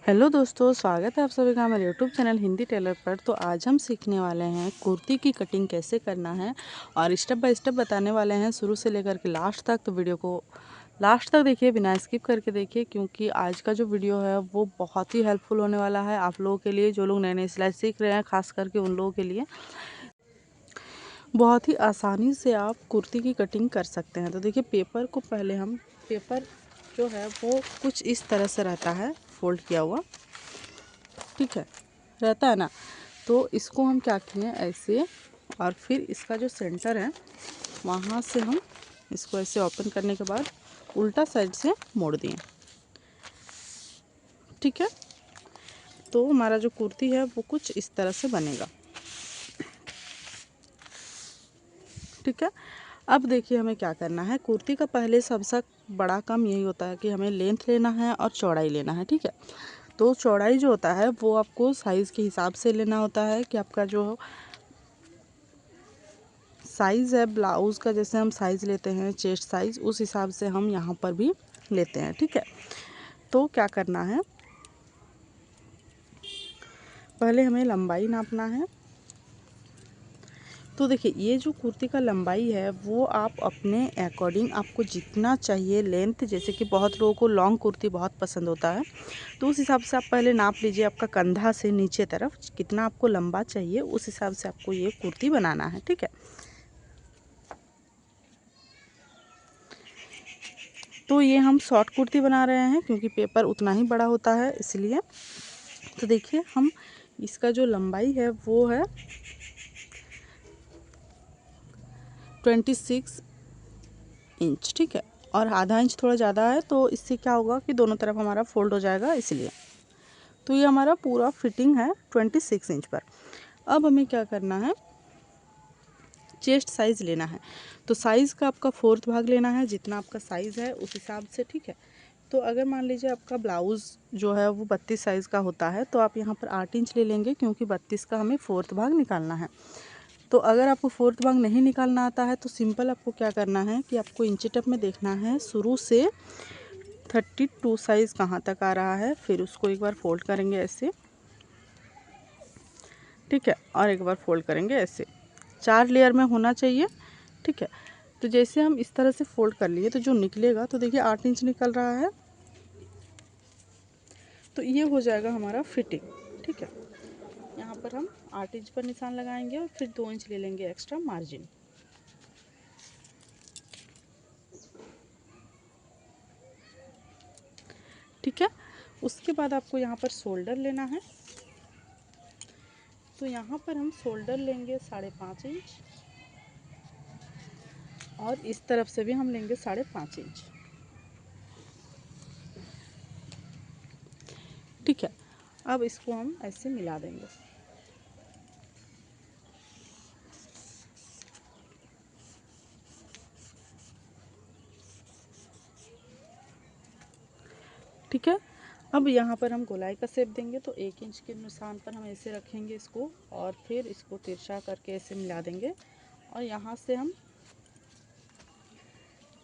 Hello दोस्तों, स्वागत है आप सभी का हमारे यूट्यूब चैनल हिंदी टेलर पर। तो आज हम सीखने वाले हैं कुर्ती की कटिंग कैसे करना है और स्टेप बाय स्टेप बताने वाले हैं शुरू से लेकर के लास्ट तक। तो वीडियो को लास्ट तक देखिए, बिना स्किप करके देखिए, क्योंकि आज का जो वीडियो है वो बहुत ही हेल्पफुल होने वाला है आप लोगों के लिए। जो लोग नए नए सिलाई सीख रहे हैं, खास करके उन लोगों के लिए बहुत ही आसानी से आप कुर्ती की कटिंग कर सकते हैं। तो देखिए, पेपर को पहले हम पेपर जो है वो कुछ इस तरह से रहता है, फोल्ड किया हुआ, ठीक है, रहता है ना। तो इसको हम क्या किए ऐसे, और फिर इसका जो सेंटर है वहाँ से हम इसको ऐसे ओपन करने के बाद उल्टा साइड से मोड़ दिए, ठीक है। तो हमारा जो कुर्ती है वो कुछ इस तरह से बनेगा, ठीक है। अब देखिए हमें क्या करना है। कुर्ती का पहले सबसे बड़ा काम यही होता है कि हमें लेंथ लेना है और चौड़ाई लेना है, ठीक है। तो चौड़ाई जो होता है वो आपको साइज़ के हिसाब से लेना होता है कि आपका जो साइज़ है ब्लाउज़ का, जैसे हम साइज़ लेते हैं चेस्ट साइज़, उस हिसाब से हम यहाँ पर भी लेते हैं, ठीक है। तो क्या करना है, पहले हमें लंबाई नापना है। तो देखिए, ये जो कुर्ती का लंबाई है वो आप अपने अकॉर्डिंग, आपको जितना चाहिए लेंथ, जैसे कि बहुत लोगों को लॉन्ग कुर्ती बहुत पसंद होता है, तो उस हिसाब से आप पहले नाप लीजिए आपका कंधा से नीचे तरफ कितना आपको लंबा चाहिए, उस हिसाब से आपको ये कुर्ती बनाना है, ठीक है। तो ये हम शॉर्ट कुर्ती बना रहे हैं क्योंकि पेपर उतना ही बड़ा होता है, इसलिए। तो देखिए, हम इसका जो लंबाई है वो है 26 इंच, ठीक है। और आधा इंच थोड़ा ज़्यादा है, तो इससे क्या होगा कि दोनों तरफ हमारा फोल्ड हो जाएगा, इसलिए। तो ये हमारा पूरा फिटिंग है 26 इंच पर। अब हमें क्या करना है, चेस्ट साइज़ लेना है। तो साइज़ का आपका फोर्थ भाग लेना है, जितना आपका साइज़ है उस हिसाब से, ठीक है। तो अगर मान लीजिए आपका ब्लाउज़ जो है वो 32 साइज़ का होता है, तो आप यहाँ पर 8 इंच ले लेंगे, क्योंकि 32 का हमें फोर्थ भाग निकालना है। तो अगर आपको फोर्थ भाग नहीं निकालना आता है तो सिंपल आपको क्या करना है कि आपको इंची टेप में देखना है शुरू से 32 साइज़ कहाँ तक आ रहा है, फिर उसको एक बार फोल्ड करेंगे ऐसे, ठीक है, और एक बार फोल्ड करेंगे ऐसे। 4 लेयर में होना चाहिए, ठीक है। तो जैसे हम इस तरह से फोल्ड कर लिए तो जो निकलेगा, तो देखिए 8 इंच निकल रहा है। तो ये हो जाएगा हमारा फिटिंग, ठीक है। यहाँ पर हम 8 इंच पर निशान लगाएंगे और फिर 2 इंच ले लेंगे एक्स्ट्रा मार्जिन, ठीक है। उसके बाद आपको यहाँ पर शोल्डर लेना है। तो यहाँ पर हम शोल्डर लेंगे 5.5 इंच, और इस तरफ से भी हम लेंगे 5.5 इंच, ठीक है। अब इसको हम ऐसे मिला देंगे, ठीक है। अब यहाँ पर हम गोलाई का शेप देंगे, तो 1 इंच के निशान पर हम ऐसे रखेंगे इसको, और फिर इसको तिरछा करके ऐसे मिला देंगे, और यहाँ से हम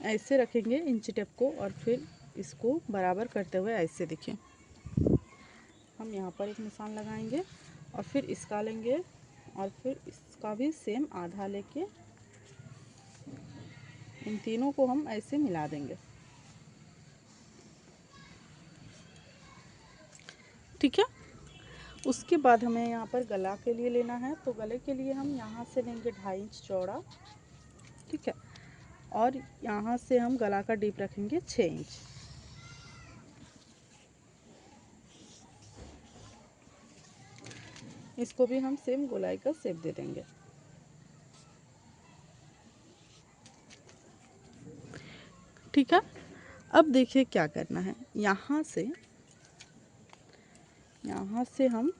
ऐसे रखेंगे इंची टेप को, और फिर इसको बराबर करते हुए ऐसे देखिए हम यहाँ पर एक निशान लगाएंगे, और फिर इसका लेंगे, और फिर इसका भी सेम आधा लेके इन तीनों को हम ऐसे मिला देंगे, ठीक है। उसके बाद हमें यहाँ पर गला के लिए लेना है। तो गले के लिए हम यहाँ से लेंगे 2.5 इंच चौड़ा, ठीक है, और यहाँ से हम गला का डीप रखेंगे 6 इंच, इसको भी हम सेम गोलाई का शेप दे देंगे, ठीक है। अब देखिए क्या करना है, यहाँ से हम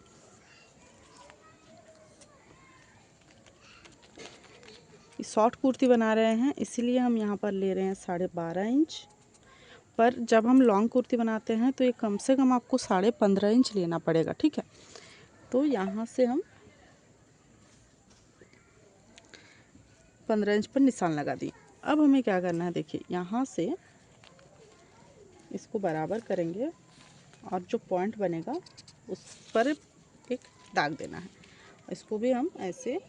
शॉर्ट कुर्ती बना रहे हैं, इसीलिए हम यहाँ पर ले रहे हैं 12.5 इंच। पर जब हम लॉन्ग कुर्ती बनाते हैं तो ये कम से कम आपको 15.5 इंच लेना पड़ेगा, ठीक है। तो यहाँ से हम 15 इंच पर निशान लगा दिए। अब हमें क्या करना है, देखिए यहाँ से इसको बराबर करेंगे, और जो पॉइंट बनेगा उस पर एक दाग देना है। इसको भी हम ऐसे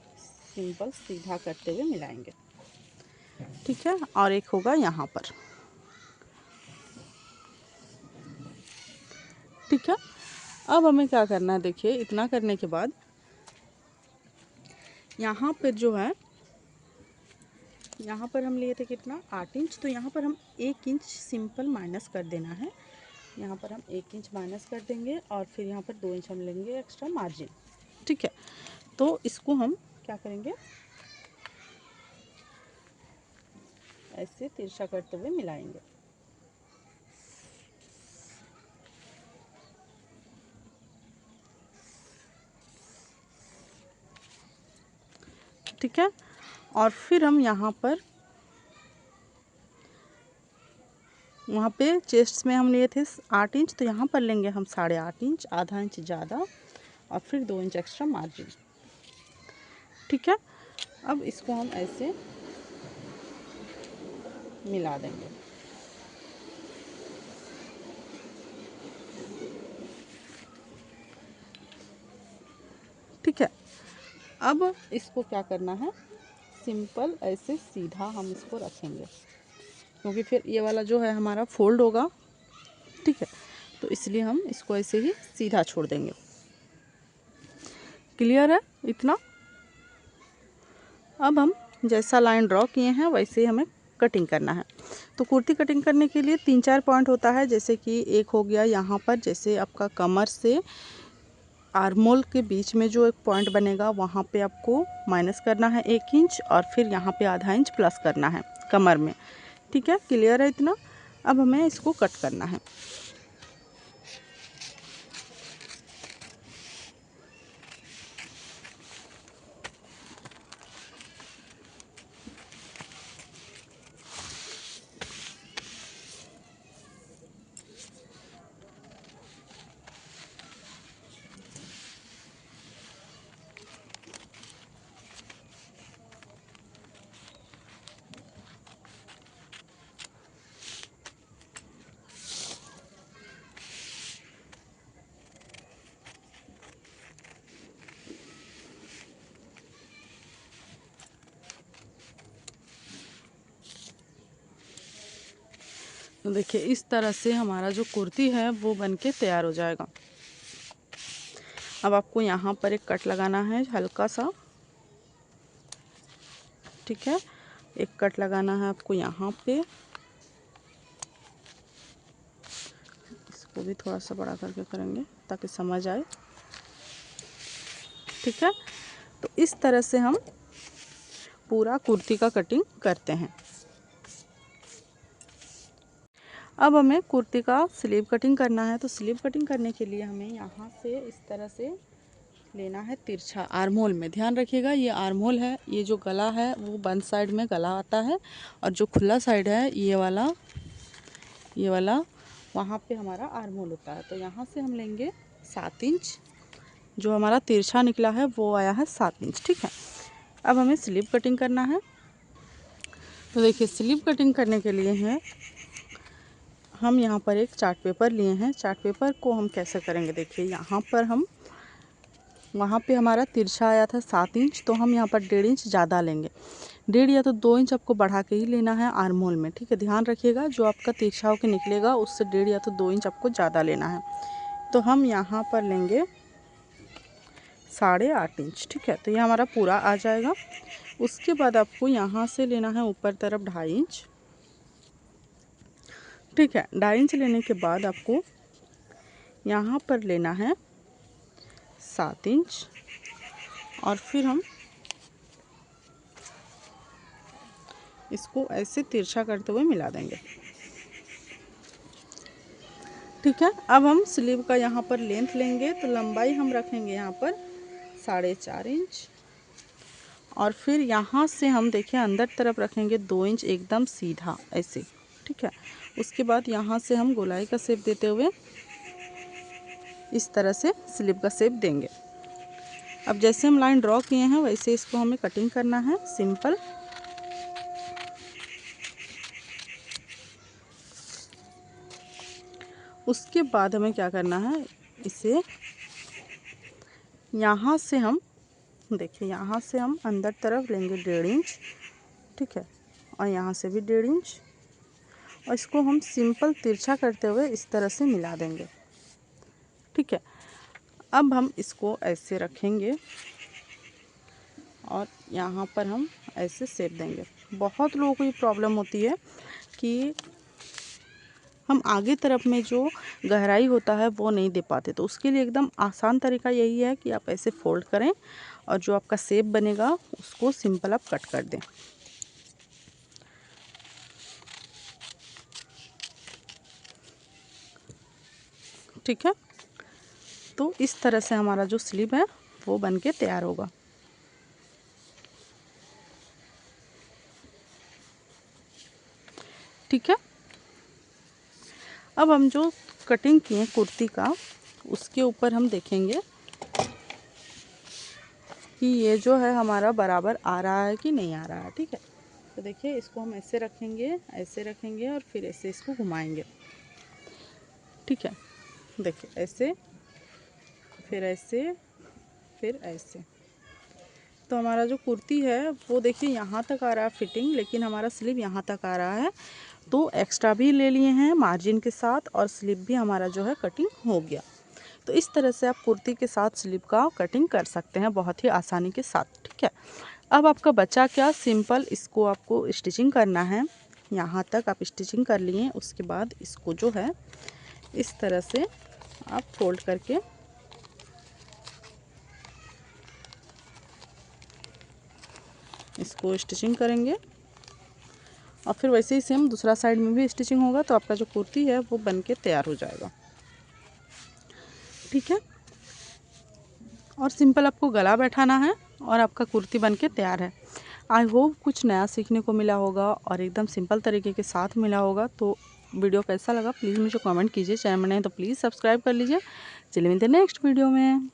सिंपल सीधा करते हुए मिलाएंगे, ठीक है। और एक होगा यहाँ पर, ठीक है। अब हमें क्या करना है, देखिए इतना करने के बाद यहाँ पर जो है, यहाँ पर हम लिए थे कितना 8 इंच, तो यहाँ पर हम 1 इंच सिंपल माइनस कर देना है। यहाँ पर हम 1 इंच माइनस कर देंगे और फिर यहाँ पर 2 इंच हम लेंगे एक्स्ट्रा मार्जिन, ठीक है। तो इसको हम क्या करेंगे, ऐसे तिरछा करते हुए मिलाएंगे, ठीक है। और फिर हम यहाँ पर, वहाँ पे चेस्ट में हम लिए थे 8 इंच, तो यहाँ पर लेंगे हम 8.5 इंच, आधा इंच ज़्यादा और फिर 2 इंच एक्स्ट्रा मार्जिन, ठीक है। अब इसको हम ऐसे मिला देंगे, ठीक है। अब इसको क्या करना है, सिंपल ऐसे सीधा हम इसको रखेंगे, क्योंकि फिर ये वाला जो है हमारा फोल्ड होगा, ठीक है। तो इसलिए हम इसको ऐसे ही सीधा छोड़ देंगे। क्लियर है इतना? अब हम जैसा लाइन ड्रॉ किए हैं वैसे ही हमें कटिंग करना है। तो कुर्ती कटिंग करने के लिए 3-4 पॉइंट होता है, जैसे कि एक हो गया यहाँ पर, जैसे आपका कमर से आर्मोल के बीच में जो एक पॉइंट बनेगा वहाँ पे आपको माइनस करना है 1 इंच और फिर यहाँ पे आधा इंच प्लस करना है कमर में, ठीक है। क्लियर है इतना? अब हमें इसको कट करना है। तो देखिए इस तरह से हमारा जो कुर्ती है वो बनके तैयार हो जाएगा। अब आपको यहाँ पर एक कट लगाना है हल्का सा, ठीक है। एक कट लगाना है आपको यहाँ पे, इसको भी थोड़ा सा बड़ा करके करेंगे ताकि समझ आए, ठीक है। तो इस तरह से हम पूरा कुर्ती का कटिंग करते हैं। अब हमें कुर्ती का स्लीव कटिंग करना है। तो स्लीव कटिंग करने के लिए हमें यहाँ से इस तरह से लेना है तिरछा आर्महोल में। ध्यान रखिएगा ये आर्महोल है, ये जो गला है वो बंद साइड में गला आता है और जो खुला साइड है ये वाला वहाँ पे हमारा आर्महोल होता है। तो यहाँ से हम लेंगे 7 इंच, जो हमारा तिरछा निकला है वो आया है 7 इंच, ठीक है। अब हमें स्लीव कटिंग करना है। तो देखिए स्लीव कटिंग करने के लिए है हम यहाँ पर एक चार्ट पेपर लिए हैं। चार्ट पेपर को हम कैसे करेंगे, देखिए यहाँ पर हम, वहाँ पे हमारा तिरछा आया था 7 इंच, तो हम यहाँ पर 1.5 इंच ज़्यादा लेंगे। 1.5 या तो 2 इंच आपको बढ़ा के ही लेना है आर्महोल में, ठीक है। ध्यान रखिएगा जो आपका तिरछा होकर निकलेगा उससे 1.5 या तो 2 इंच आपको ज़्यादा लेना है। तो हम यहाँ पर लेंगे 8.5 इंच, ठीक है। तो ये हमारा पूरा आ जाएगा। उसके बाद आपको यहाँ से लेना है ऊपर तरफ 2.5 इंच, ठीक है। 2.5 इंच लेने के बाद आपको यहाँ पर लेना है 7 इंच और फिर हम इसको ऐसे तिरछा करते हुए मिला देंगे, ठीक है। अब हम स्लीव का यहाँ पर लेंथ लेंगे, तो लंबाई हम रखेंगे यहाँ पर 4.5 इंच और फिर यहाँ से हम देखिए अंदर तरफ रखेंगे 2 इंच एकदम सीधा ऐसे, ठीक है। उसके बाद यहाँ से हम गोलाई का शेप देते हुए इस तरह से स्लीव का शेप देंगे। अब जैसे हम लाइन ड्रॉ किए हैं वैसे इसको हमें कटिंग करना है सिंपल। उसके बाद हमें क्या करना है, इसे यहाँ से हम देखिए, यहाँ से हम अंदर तरफ लेंगे 1.5 इंच, ठीक है, और यहाँ से भी 1.5 इंच, और इसको हम सिंपल तिरछा करते हुए इस तरह से मिला देंगे, ठीक है। अब हम इसको ऐसे रखेंगे और यहाँ पर हम ऐसे सेप देंगे। बहुत लोगों को ये प्रॉब्लम होती है कि हम आगे तरफ में जो गहराई होता है वो नहीं दे पाते, तो उसके लिए एकदम आसान तरीका यही है कि आप ऐसे फोल्ड करें और जो आपका शेप बनेगा उसको सिंपल आप कट कर दें, ठीक है। तो इस तरह से हमारा जो स्लीव है वो बन के तैयार होगा। ठीक है, अब हम जो कटिंग किए कुर्ती का उसके ऊपर हम देखेंगे कि ये जो है हमारा बराबर आ रहा है कि नहीं आ रहा है, ठीक है। तो देखिए, इसको हम ऐसे रखेंगे और फिर ऐसे इसको घुमाएंगे, ठीक है। देखिए, ऐसे, फिर ऐसे, फिर ऐसे। तो हमारा जो कुर्ती है वो देखिए यहाँ तक आ रहा है फिटिंग, लेकिन हमारा स्लीव यहाँ तक आ रहा है, तो एक्स्ट्रा भी ले लिए हैं मार्जिन के साथ और स्लीव भी हमारा जो है कटिंग हो गया। तो इस तरह से आप कुर्ती के साथ स्लीव का कटिंग कर सकते हैं बहुत ही आसानी के साथ, ठीक है। अब आपका बचा क्या, सिंपल इसको आपको स्टिचिंग करना है। यहाँ तक आप स्टिचिंग कर लिए, उसके बाद इसको जो है इस तरह से आप फोल्ड करके इसको स्टिचिंग करेंगे और फिर वैसे ही सेम दूसरा साइड में भी स्टिचिंग होगा, तो आपका जो कुर्ती है वो बन के तैयार हो जाएगा, ठीक है। और सिंपल आपको गला बैठाना है और आपका कुर्ती बन के तैयार है। आई होप कुछ नया सीखने को मिला होगा और एकदम सिंपल तरीके के साथ मिला होगा। तो वीडियो कैसा लगा प्लीज़ मुझे कमेंट कीजिए, चैनल में नहीं तो प्लीज़ सब्सक्राइब कर लीजिए। चलिए मिलते हैं नेक्स्ट वीडियो में।